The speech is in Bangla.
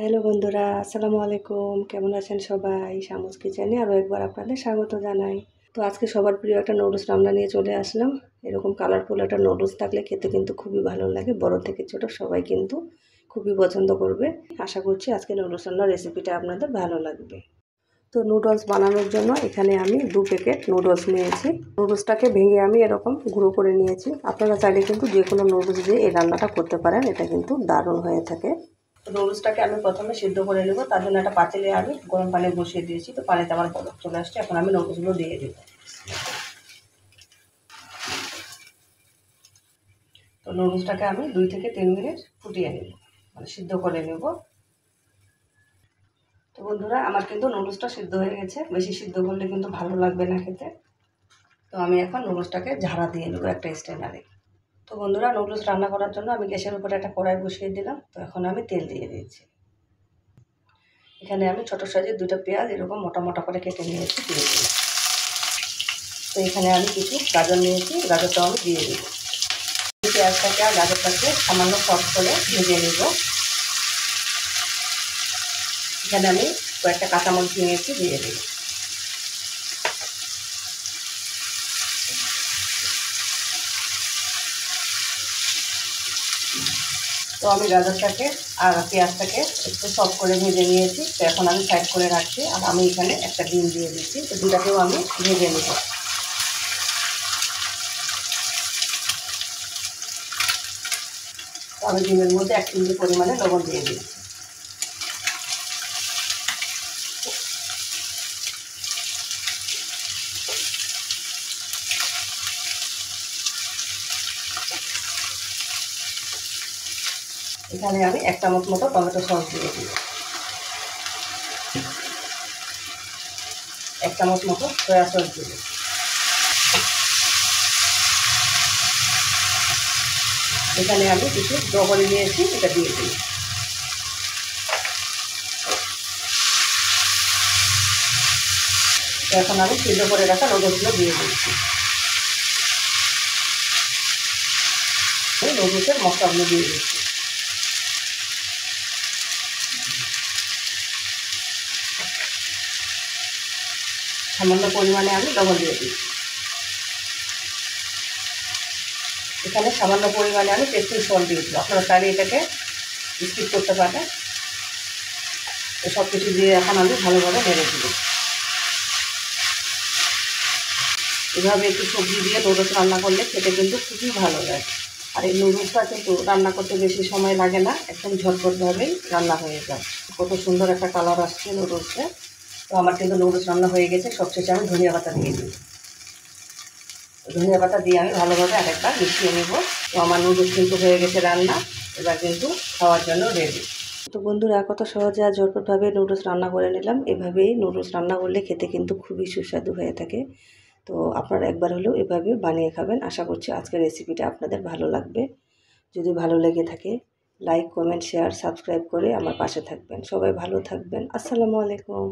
হ্যালো বন্ধুরা, আসসালামু আলাইকুম। কেমন আছেন সবাই? শামুস কিচেনে আরও একবার আপনাদের স্বাগত জানাই। তো আজকে সবার প্রিয় একটা নুডলস রান্না নিয়ে চলে আসলাম। এরকম কালারফুল একটা নুডলস থাকলে খেতে কিন্তু খুবই ভালো লাগে। বড় থেকে ছোট সবাই কিন্তু খুবই পছন্দ করবে। আশা করছি আজকে নুডলস রান্নার রেসিপিটা আপনাদের ভালো লাগবে। তো নুডলস বানানোর জন্য এখানে আমি 2 প্যাকেট নুডলস নিয়েছি। নুডলসটাকে ভেঙে আমি এরকম গুঁড়ো করে নিয়েছি। আপনারা চাইলে কিন্তু যে কোনো নুডলস দিয়ে এই রান্নাটা করতে পারেন। এটা কিন্তু দারুণ হয়ে থাকে। নুডলসটাকে আমি প্রথমে সিদ্ধ করে নেব। তার জন্য একটা পাতিলে আমি গরম পানি বসিয়ে দিয়েছি। তো পানিতে আমার বরফ চলে আসছে। এখন আমি নুডলসগুলো দিয়ে দেব। তো নুডলসটাকে আমি 2 থেকে 3 মিনিট ফুটিয়ে নেব, মানে সিদ্ধ করে নেব। তো বন্ধুরা, আমার কিন্তু নুডলসটা সিদ্ধ হয়ে গেছে। বেশি সিদ্ধ করলে কিন্তু ভালো লাগবে না খেতে। তো আমি এখন নুডলসটাকে ঝাড়া দিয়ে নেব একটা স্ট্রেনারে। তো বন্ধুরা, নুডলস রান্না করার জন্য আমি গ্যাসের উপরে একটা কড়াই বসিয়ে দিলাম। তো এখন আমি তেল দিয়ে দিয়েছি। এখানে আমি ছোটো সাইজের 2টা পেঁয়াজ এরকম মোটা মোটা করে কেটে নিয়েছি, দিয়ে দিলাম। তো এখানে আমি কিছু গাজর নিয়েছি, গাজরটাও আমি দিয়ে দেবো। পেঁয়াজটাকে আর গাজরটাকে সামান্য সফট করে ভেজে নেব। এখানে আমি কয়েকটা কাঁচামরিচ নিয়েছি, দিয়ে দেব। তো আমি গাজরটাকে আর পেঁয়াজটাকে একটু সফট করে ভেজে নিয়েছি। তো এখন আমি সাইড করে রাখছি। আর আমি এখানে একটা ডিম দিয়ে দিচ্ছি। তো ডিমটাকেও আমি ভেজে নেব। তো আমি ডিমের মধ্যে 1 চিমটি পরিমাণে লবণ দিয়ে দিচ্ছি। এখানে আমি 1 চামচ মতো টমেটো সস দিয়ে দিই। 1 চামচ মতো সয়া সস দিব। এখানে আমি কিছু ব্রকলি নিয়েছি, এটা দিয়ে দিই। এখন আমি সিদ্ধ করে রাখা নুডলসগুলো দিয়ে দিচ্ছি। নুডলসের মশলাগুলো দিয়ে দিচ্ছি। সামান্য পরিমাণে আমি লবণ দিয়ে দিচ্ছি। এখানে সামান্য পরিমাণে আমি টেস্টিং সল্ট দিয়েছি। আপনারা চাইলে এটাকে স্কিপ করতে পারেন। তো সব কিছু দিয়ে এখন আমি ভালোভাবে নেড়ে দিব। এভাবে একটু সবজি দিয়ে নুডলস রান্না করলে খেতে কিন্তু খুবই ভালো লাগে। আর এই নুডলসটা কিন্তু রান্না করতে বেশি সময় লাগে না, একদম ঝটপটভাবেই রান্না হয়ে যায়। কত সুন্দর একটা কালার আসছে নুডলসে। তো আমার কিন্তু নুডলস রান্না হয়ে গেছে। সবশেষে আমি ধনিয়া পাতা দিয়ে দিই। ধনিয়া পাতা দিয়ে আমি ভালোভাবে আরেকবার মিশিয়ে নেব। তো আমার নুডলস কিন্তু হয়ে গেছে রান্না। এবার কিন্তু খাওয়ার জন্য রেডি। তো বন্ধুরা, কত সহজে আর ঝটপটভাবে নুডলস রান্না করে নিলাম। এভাবেই নুডলস রান্না করলে খেতে কিন্তু খুবই সুস্বাদু হয়ে থাকে। তো আপনারা একবার হলেও এভাবে বানিয়ে খাবেন। আশা করছি আজকের রেসিপিটা আপনাদের ভালো লাগবে। যদি ভালো লেগে থাকে, লাইক, কমেন্ট, শেয়ার, সাবস্ক্রাইব করে আমার পাশে থাকবেন। সবাই ভালো থাকবেন। আসসালামু আলাইকুম।